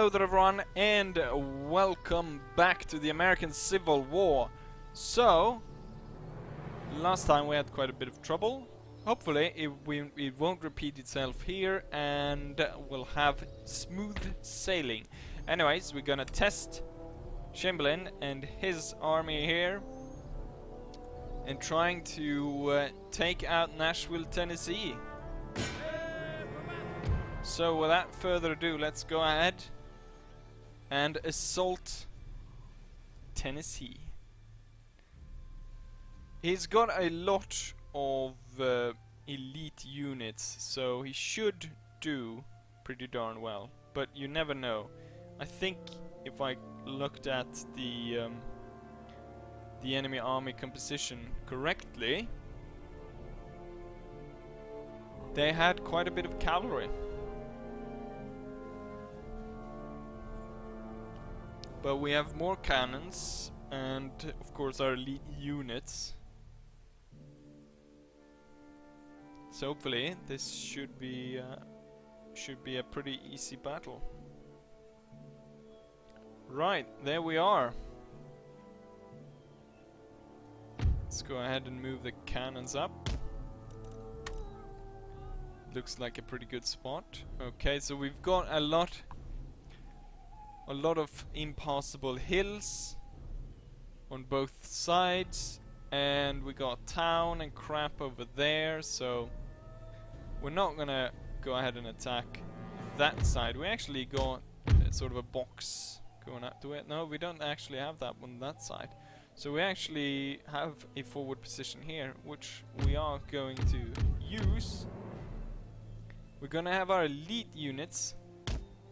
Hello there everyone, and welcome back to the American Civil War. So, last time we had quite a bit of trouble. Hopefully it won't repeat itself here and we'll have smooth sailing. Anyways, we're gonna test Chamberlain and his army here and trying to take out Nashville, Tennessee. So without further ado, let's go ahead and assault Tennessee. He's got a lot of elite units, so he should do pretty darn well, but you never know. I think if I looked at the enemy army composition correctly, they had quite a bit of cavalry. But we have more cannons and of course our elite units. So hopefully this should be a pretty easy battle. Right, there we are. Let's go ahead and move the cannons up. Looks like a pretty good spot. Okay, so we've got a lot of impassable hills on both sides, and we got town and crap over there, so we're not gonna go ahead and attack that side. We actually got sort of a box going up to it. No, we don't actually have that on that side. So we actually have a forward position here, which we are going to use. We're gonna have our elite units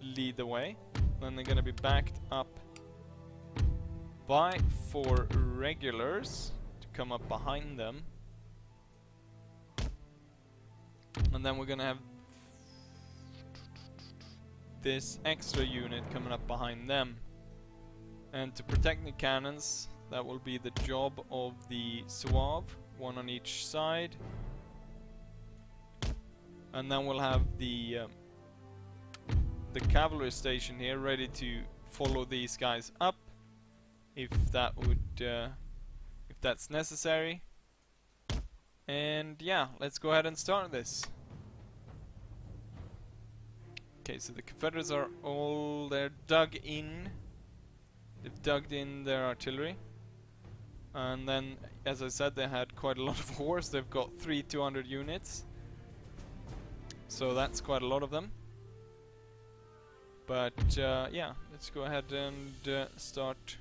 lead the way. Then they're gonna be backed up by 4 regulars to come up behind them. And then we're gonna have this extra unit coming up behind them. And to protect the cannons, that will be the job of the Zouave, 1 on each side. And then we'll have the cavalry station here ready to follow these guys up if that would if that's necessary. And yeah, let's go ahead and start this. Okay, so the Confederates are they're dug in. They've dug in their artillery. And then, as I said, they had quite a lot of horse. They've got 3 200 units. So that's quite a lot of them. But yeah, let's go ahead and start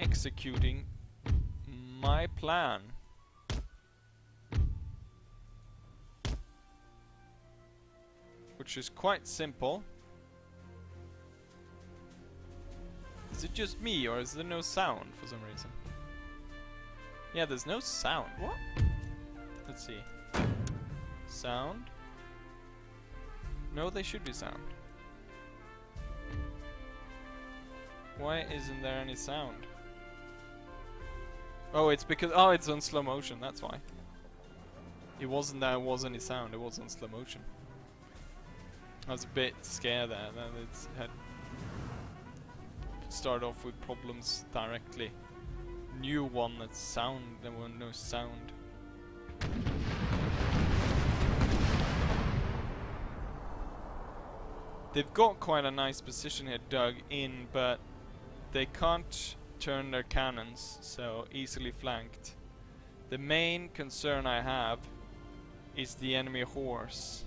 executing my plan. Which is quite simple. Is it just me, or is there no sound for some reason? Yeah, there's no sound. What? Let's see. Sound. No, they should be sound. Why isn't there any sound? Oh, it's because it's on slow motion, that's why. It wasn't that there was any sound, it was on slow motion. I was a bit scared there that it had started off with problems directly. New one that's sound, there was no sound. They've got quite a nice position here dug in, but they can't turn their cannons, so easily flanked. The main concern I have is the enemy horse,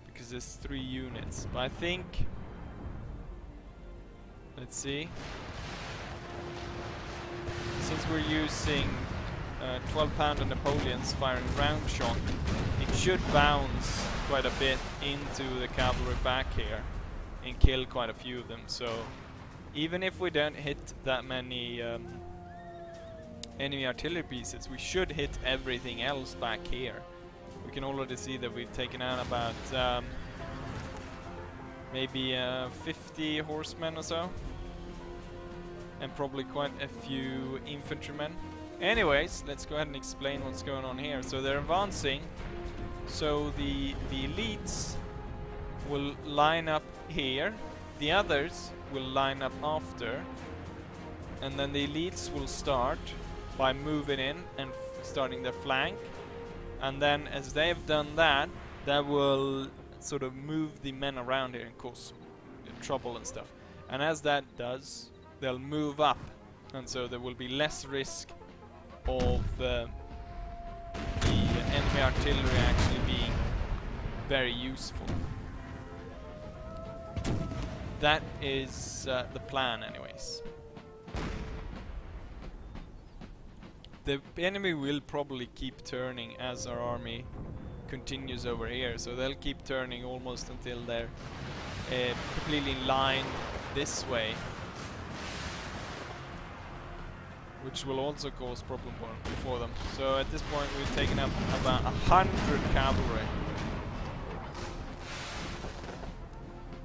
because there's 3 units. But I think, let's see, since we're using 12-pounder Napoleons firing round shot, it should bounce quite a bit into the cavalry back here and kill quite a few of them. So even if we don't hit that many enemy artillery pieces, we should hit everything else back here. We can already see that we've taken out about maybe 50 horsemen or so, and probably quite a few infantrymen. Anyways, let's go ahead and explain what's going on here. So they're advancing. So the elites will line up here. The others will line up after. And then the elites will start by moving in and starting their flank. And then as they've done that, that will sort of move the men around here and cause trouble and stuff. And as that does, they'll move up. And so there will be less risk of the enemy artillery actually being very useful. That is the plan anyways. The enemy will probably keep turning as our army continues over here, so they'll keep turning almost until they're completely in line this way, which will also cause problem for them. So at this point we've taken up about 100 cavalry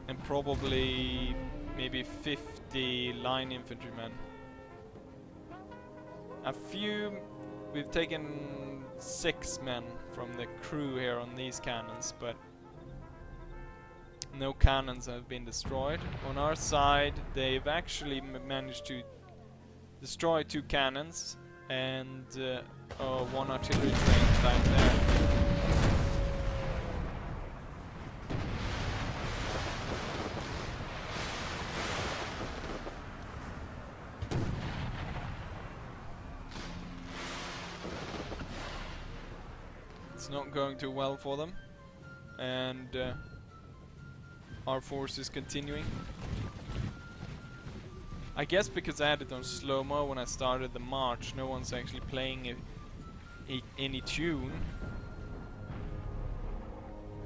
and probably maybe 50 line infantrymen. We've taken 6 men from the crew here on these cannons, but no cannons have been destroyed. On our side, they've actually managed to destroy 2 cannons and 1 artillery train back there. It's not going too well for them, and our force is continuing. I guess because I had it on slow-mo when I started the march, no one's actually playing any tune,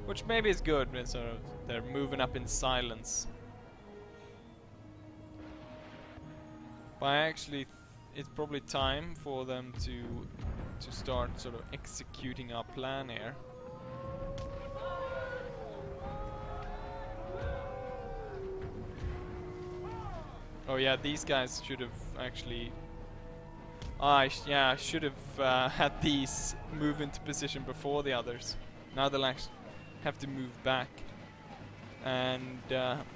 which maybe is good. Sort of, they're moving up in silence. But actually, it's probably time for them to start sort of executing our plan here. Oh yeah, these guys should have actually... I should have had these move into position before the others. Now they'll actually have to move back. And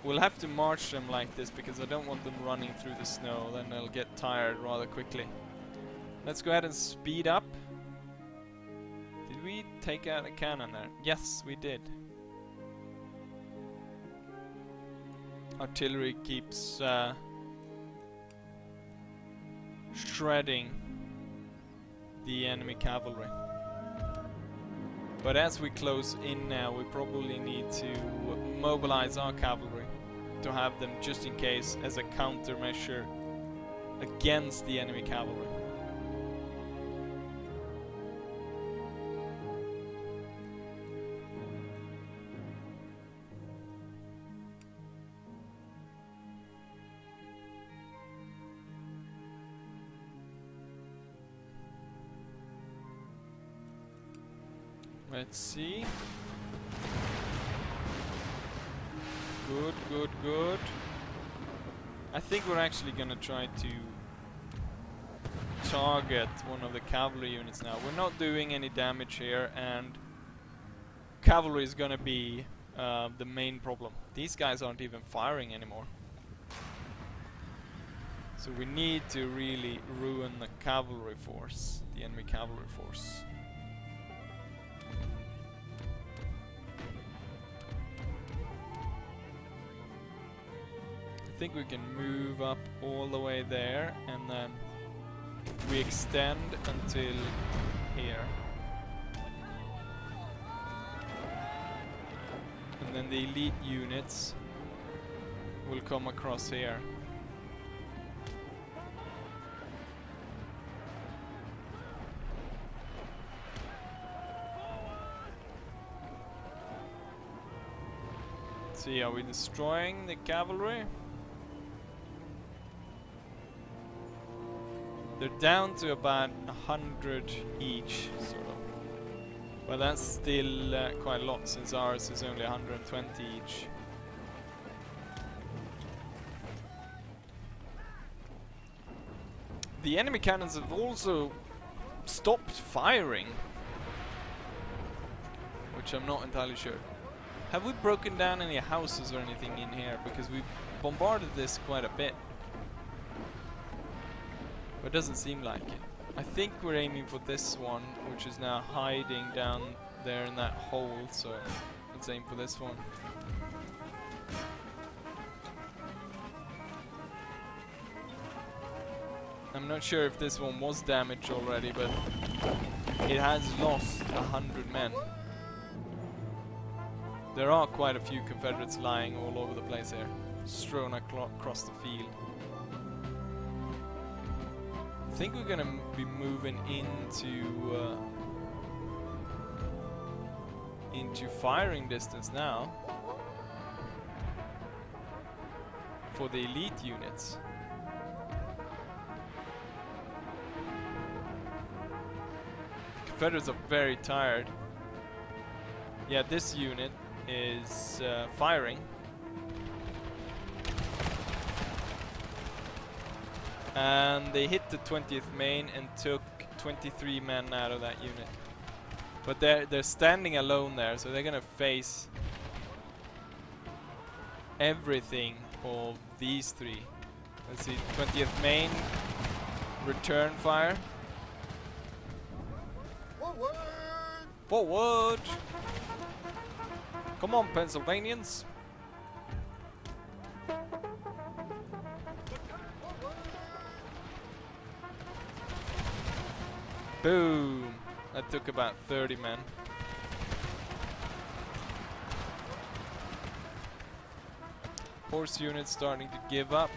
we'll have to march them like this because I don't want them running through the snow, then they'll get tired rather quickly. Let's go ahead and speed up. Did we take out a cannon there? Yes, we did. Artillery keeps shredding the enemy cavalry. But as we close in now, we probably need to mobilize our cavalry to have them just in case as a countermeasure against the enemy cavalry. Let's see. Good, good, good. I think we're actually gonna try to target one of the cavalry units now. We're not doing any damage here, and cavalry is gonna be the main problem. These guys aren't even firing anymore. So we need to really ruin the cavalry force, the enemy cavalry force. I think we can move up all the way there, and then we extend until here. And then the elite units will come across here. Let's see, are we destroying the cavalry? They're down to about 100 each, sort of. But that's still quite a lot, since ours is only 120 each. The enemy cannons have also stopped firing, which I'm not entirely sure. Have we broken down any houses or anything in here? Because we bombarded this quite a bit. But it doesn't seem like it. I think we're aiming for this one, which is now hiding down there in that hole, so let's aim for this one. I'm not sure if this one was damaged already, but it has lost 100 men. There are quite a few Confederates lying all over the place here, strewn across the field. I think we're gonna be moving into firing distance now for the elite units. Confederates are very tired. Yeah, this unit is firing. And they hit the 20th Maine and took 23 men out of that unit. But they're standing alone there, so they're gonna face everything of these three. Let's see, 20th Maine, return fire. Forward! Forward! Come on, Pennsylvanians. Boom! That took about 30 men. Horse units starting to give up.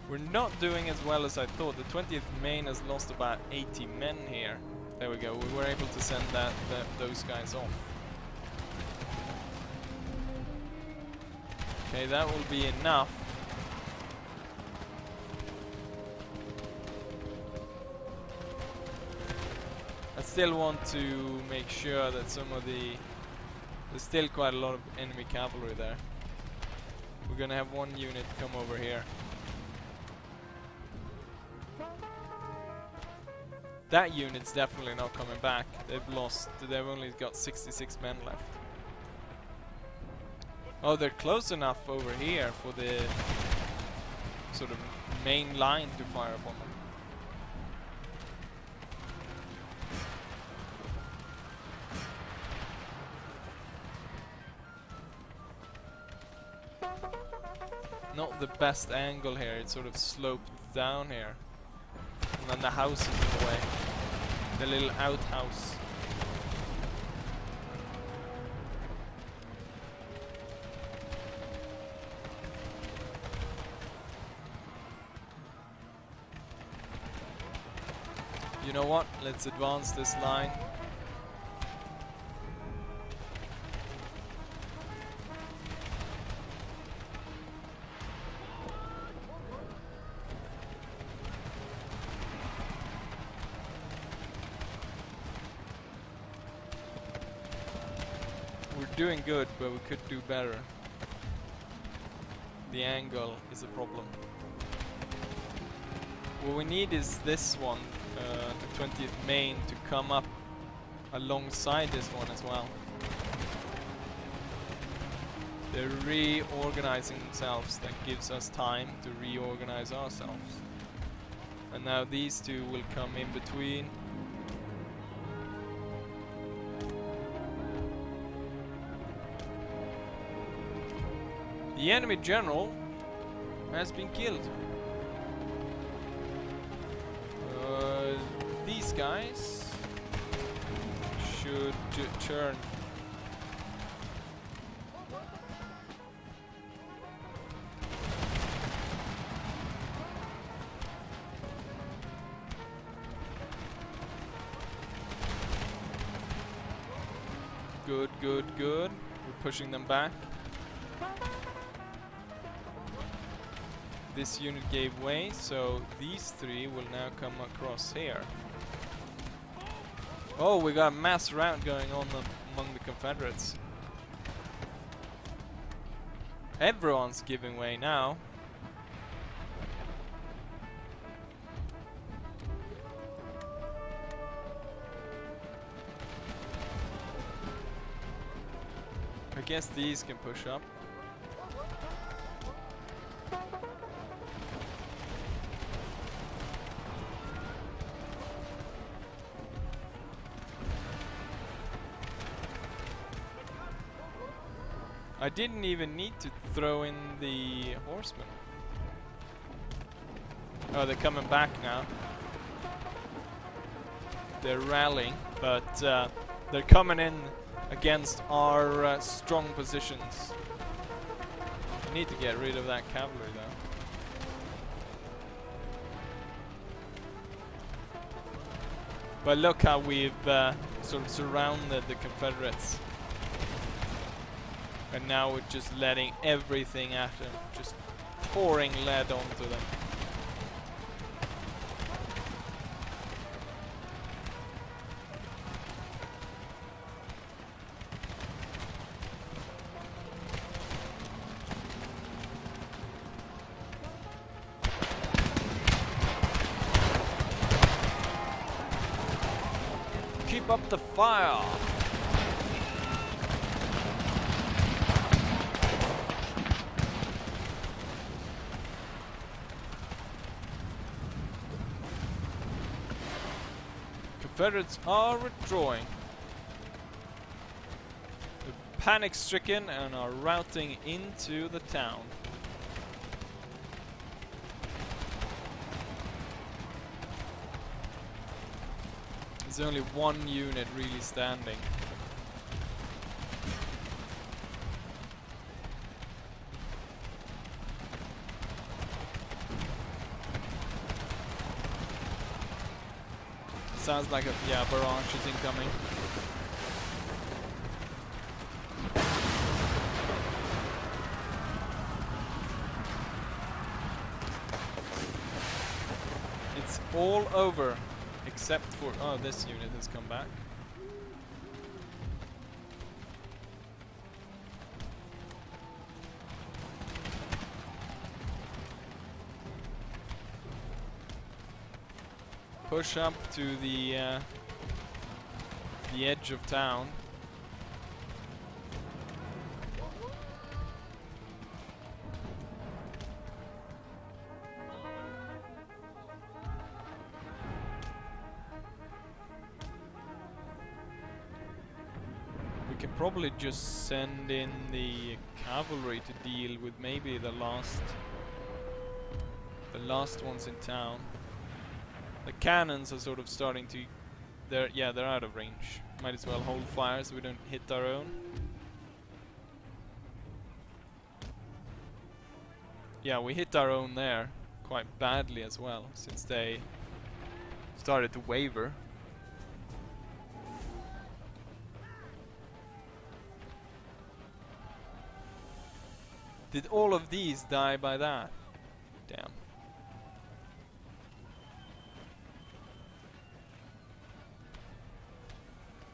We're not doing as well as I thought. The 20th Maine has lost about 80 men here. There we go. We were able to send those guys off. Okay, that will be enough. I still want to make sure that some of there's still quite a lot of enemy cavalry there. We're gonna have one unit come over here. That unit's definitely not coming back. They've only got 66 men left. Oh, they're close enough over here for the sort of main line to fire upon them. Not the best angle here, it's sort of sloped down here. And then the house is in the way. The little outhouse. You know what? Let's advance this line. Doing good, but we could do better. The angle is a problem. What we need is this one, the 20th Maine, to come up alongside this one as well. They're reorganizing themselves. That gives us time to reorganize ourselves. And now these two will come in between. The enemy general has been killed. These guys should turn. Good, good, good. We're pushing them back. This unit gave way, so these three will now come across here. Oh, we got a mass rout going on among the Confederates. Everyone's giving way now. I guess these can push up. I didn't even need to throw in the horsemen. Oh, they're coming back now. They're rallying, but they're coming in against our strong positions. I need to get rid of that cavalry though. But look how we've sort of surrounded the Confederates. And now we're just letting everything at them, just pouring lead onto them. Keep up the fire! Confederates are withdrawing. They're panic-stricken and are routing into the town. There's only one unit really standing. Sounds like a barrage is incoming. It's all over, except for this unit has come back. Push up to the edge of town. We can probably just send in the cavalry to deal with maybe the last ones in town. The cannons are sort of starting to... they're out of range. Might as well hold fire so we don't hit our own. Yeah, we hit our own there quite badly as well, since they started to waver. Did all of these die by that? Damn.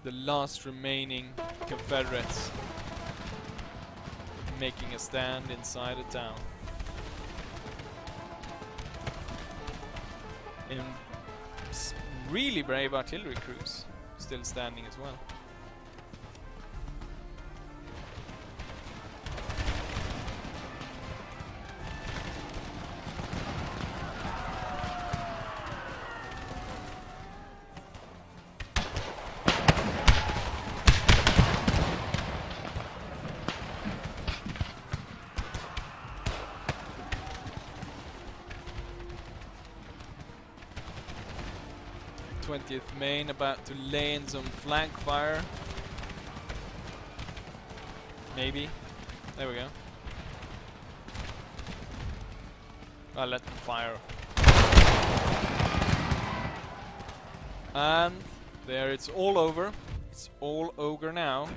The last remaining Confederates making a stand inside a town. And really brave artillery crews still standing as well. Maine about to lay in some flank fire. Maybe. There we go. I'll let them fire. And there, it's all over. It's all over now.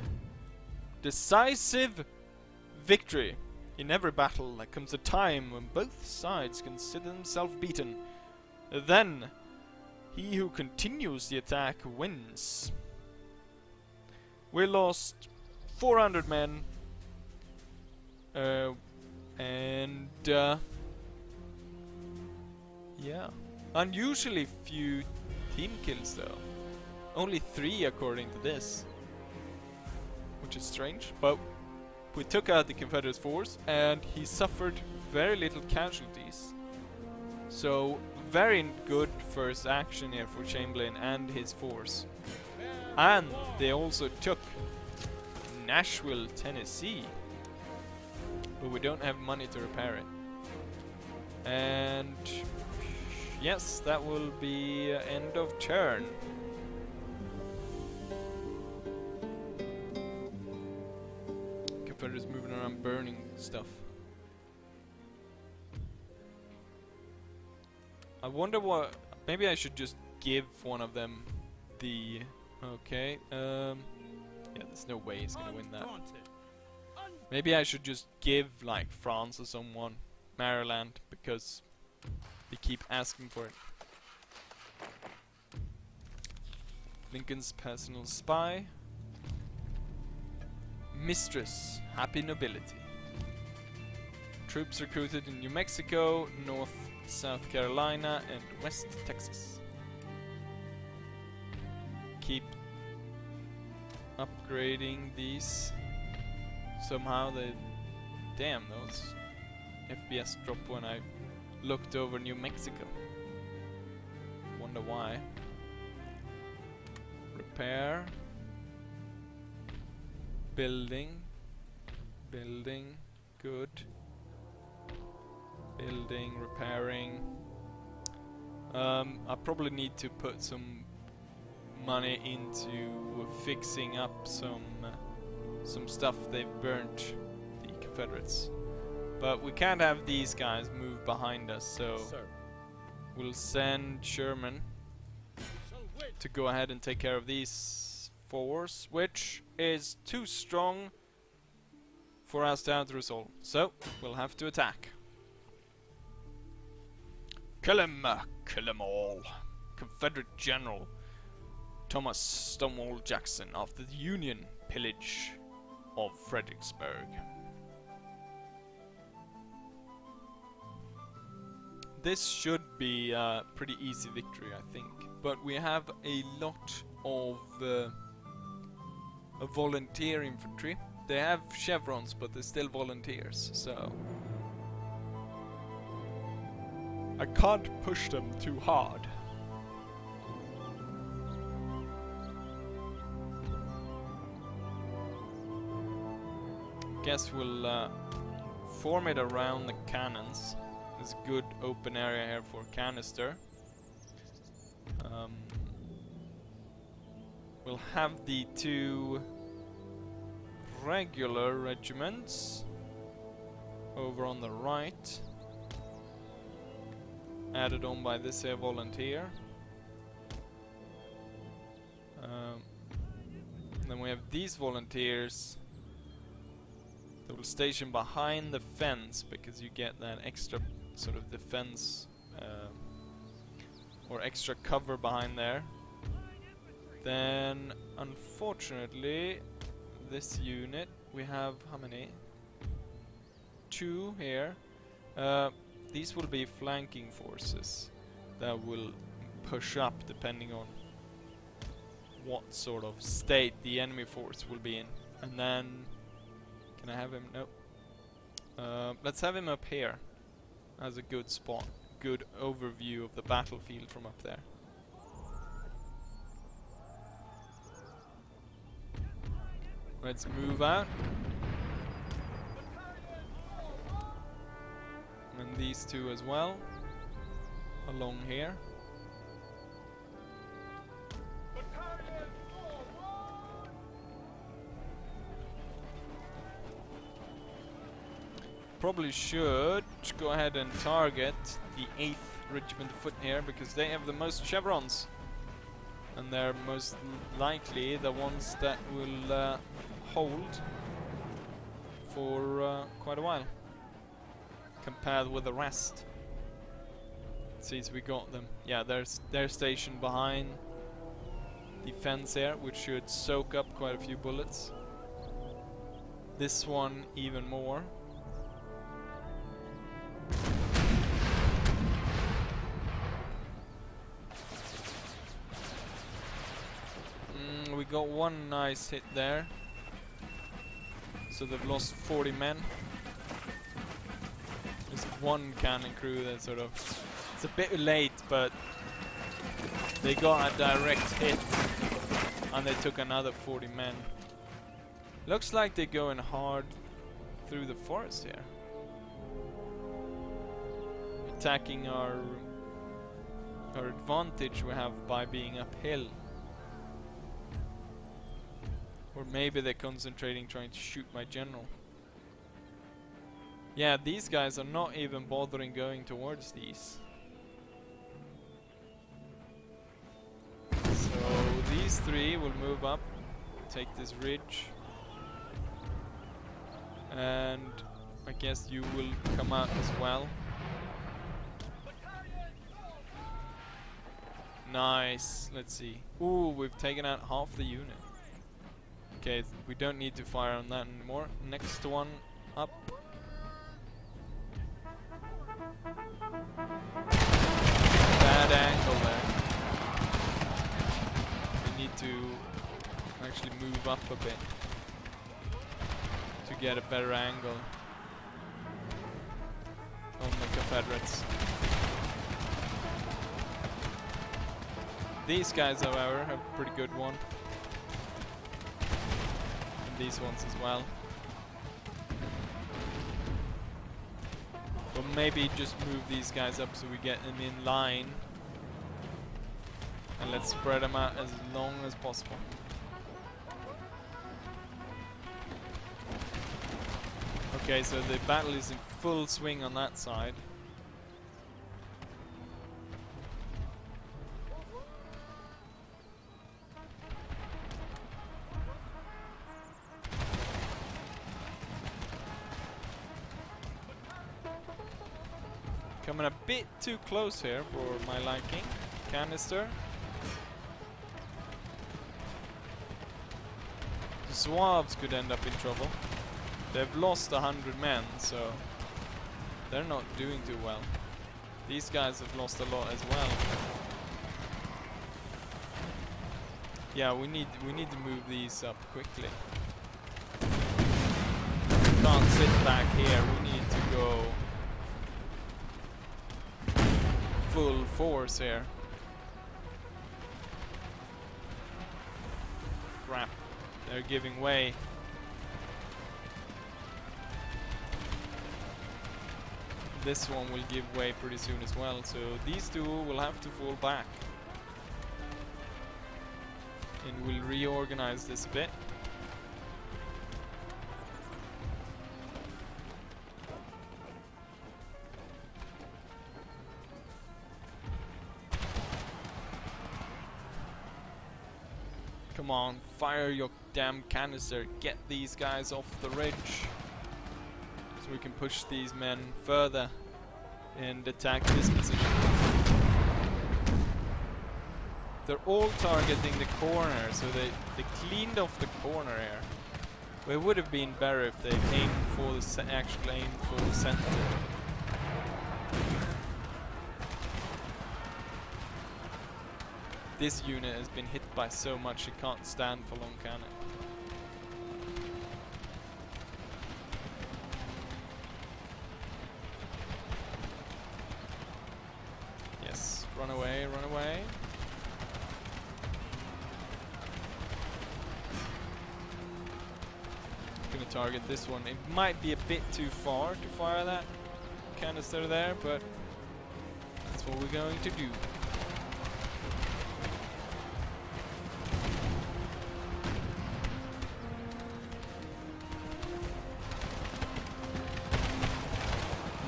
Decisive victory. In every battle there comes a time when both sides consider themselves beaten. Then he who continues the attack wins. We lost 400 men. And yeah, unusually few team kills though. Only 3 according to this, which is strange. But we took out the Confederate force and he suffered very little casualties. So very good first action here for Chamberlain and his force. And they also took Nashville, Tennessee, but we don't have money to repair it. And yes, that will be end of turn. Confederates moving around burning stuff. I wonder what... Maybe I should just give one of them the... Okay, yeah, there's no way he's gonna win that. Maybe I should just give, like, France or someone Maryland, because they keep asking for it. Lincoln's personal spy. Mistress, happy nobility. Troops recruited in New Mexico, North South Carolina, and West Texas. Keep upgrading these. Somehow they... Damn, those FPS dropped when I looked over New Mexico. Wonder why. Repair. Building. Building. Good. Building, repairing. I probably need to put some money into fixing up some stuff they've burnt, the Confederates. But we can't have these guys move behind us, so we'll send Sherman to go ahead and take care of these force, which is too strong for us to have the result. So we'll have to attack. Kill him all. Confederate General Thomas Stonewall Jackson after the Union pillage of Fredericksburg. This should be a pretty easy victory, I think. But we have a lot of volunteer infantry. They have chevrons, but they're still volunteers, so I can't push them too hard. Guess we'll form it around the cannons. There's a good open area here for canister. We'll have the 2 regular regiments over on the right, added on by this here volunteer. Then we have these volunteers that will station behind the fence, because you get that extra sort of defense or extra cover behind there. Then unfortunately this unit, we have how many? 2 here. These will be flanking forces that will push up depending on what sort of state the enemy force will be in. And then, can I have him? Nope. Let's have him up here as a good spot. Good overview of the battlefield from up there. Let's move out. And these 2 as well, along here. Probably should go ahead and target the 8th Regiment of Foot here, because they have the most chevrons. And they're most likely the ones that will hold for quite a while, compared with the rest. Let's see if we got them. Yeah, they're stationed behind the fence here, which should soak up quite a few bullets. This one even more. got one nice hit there. So they've lost 40 men. There's one cannon crew that sort of... It's a bit late, but they got a direct hit. And they took another 40 men. Looks like they're going hard through the forest here. Attacking our advantage we have by being uphill. Or maybe they're concentrating trying to shoot my general. Yeah, these guys are not even bothering going towards these. So these three will move up, take this ridge. And I guess you will come out as well. Nice, let's see. Ooh, we've taken out half the unit. Okay, we don't need to fire on that anymore. Next one up. Bad angle there. We need to actually move up a bit to get a better angle on the Confederates. These guys, however, have a pretty good one. And these ones as well. But maybe just move these guys up so we get them in line. And let's spread them out as long as possible. Okay, so the battle is in full swing on that side. Coming a bit too close here for my liking. Canister. The Zouaves could end up in trouble. They've lost 100 men, so they're not doing too well. These guys have lost a lot as well. Yeah, we need to move these up quickly. We can't sit back here. We need to go full force here. Crap, they're giving way. This one will give way pretty soon as well, so these two will have to fall back. And we'll reorganize this a bit. Come on, fire your damn canister. Get these guys off the ridge. So we can push these men further and attack this position. They're all targeting the corner, so they cleaned off the corner here. It would have been better if they aimed for the actual aim for the center. This unit has been hit by so much it can't stand for long cannon. Yes, run away, run away. I'm gonna target this one. It might be a bit too far to fire that canister there, but that's what we're going to do.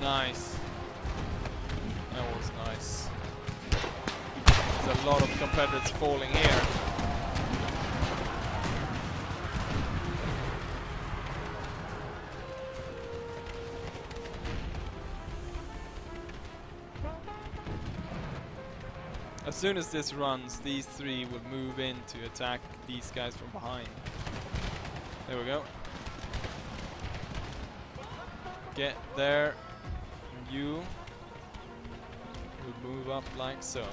Nice. That was nice. There's a lot of Confederates falling here. As soon as this runs, these three will move in to attack these guys from behind. There we go. Get there. You will move up like so.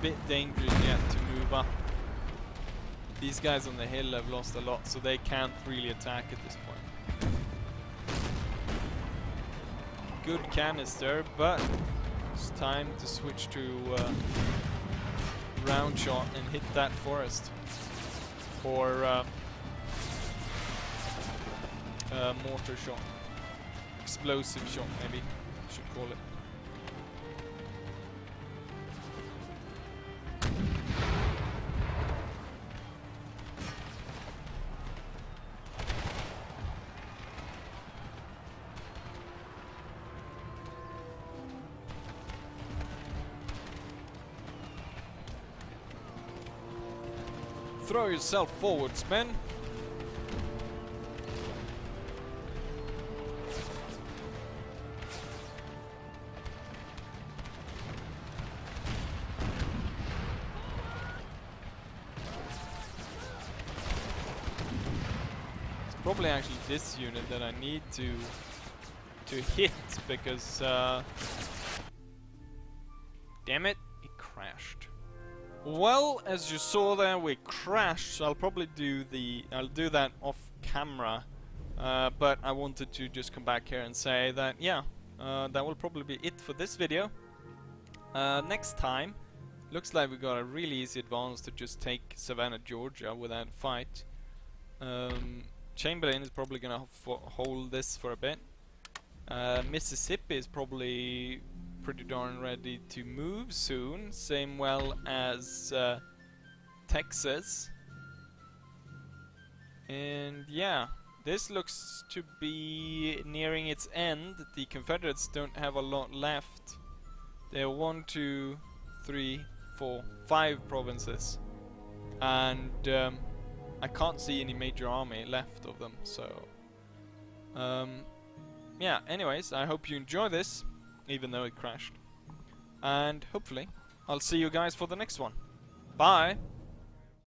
bit dangerous yet to move up. These guys on the hill have lost a lot, so they can't really attack at this point. Good canister, but it's time to switch to round shot and hit that forest. Or mortar shot. Explosive shot, maybe you should call it. Throw yourself forwards, men. It's probably actually this unit that I need to hit because damn it, it crashed. Well, as you saw there, we crashed, so I'll do that off camera, but I wanted to just come back here and say that, yeah, that will probably be it for this video. Next time, looks like we got a really easy advance to just take Savannah, Georgia without a fight. Chamberlain is probably gonna hold this for a bit. Mississippi is probably pretty darn ready to move soon, same well as Texas. And yeah, this looks to be nearing its end. The Confederates don't have a lot left. There are 1, 2, 3, 4, 5 provinces, and I can't see any major army left of them, so yeah, anyways, I hope you enjoy this, even though it crashed. And hopefully, I'll see you guys for the next one. Bye!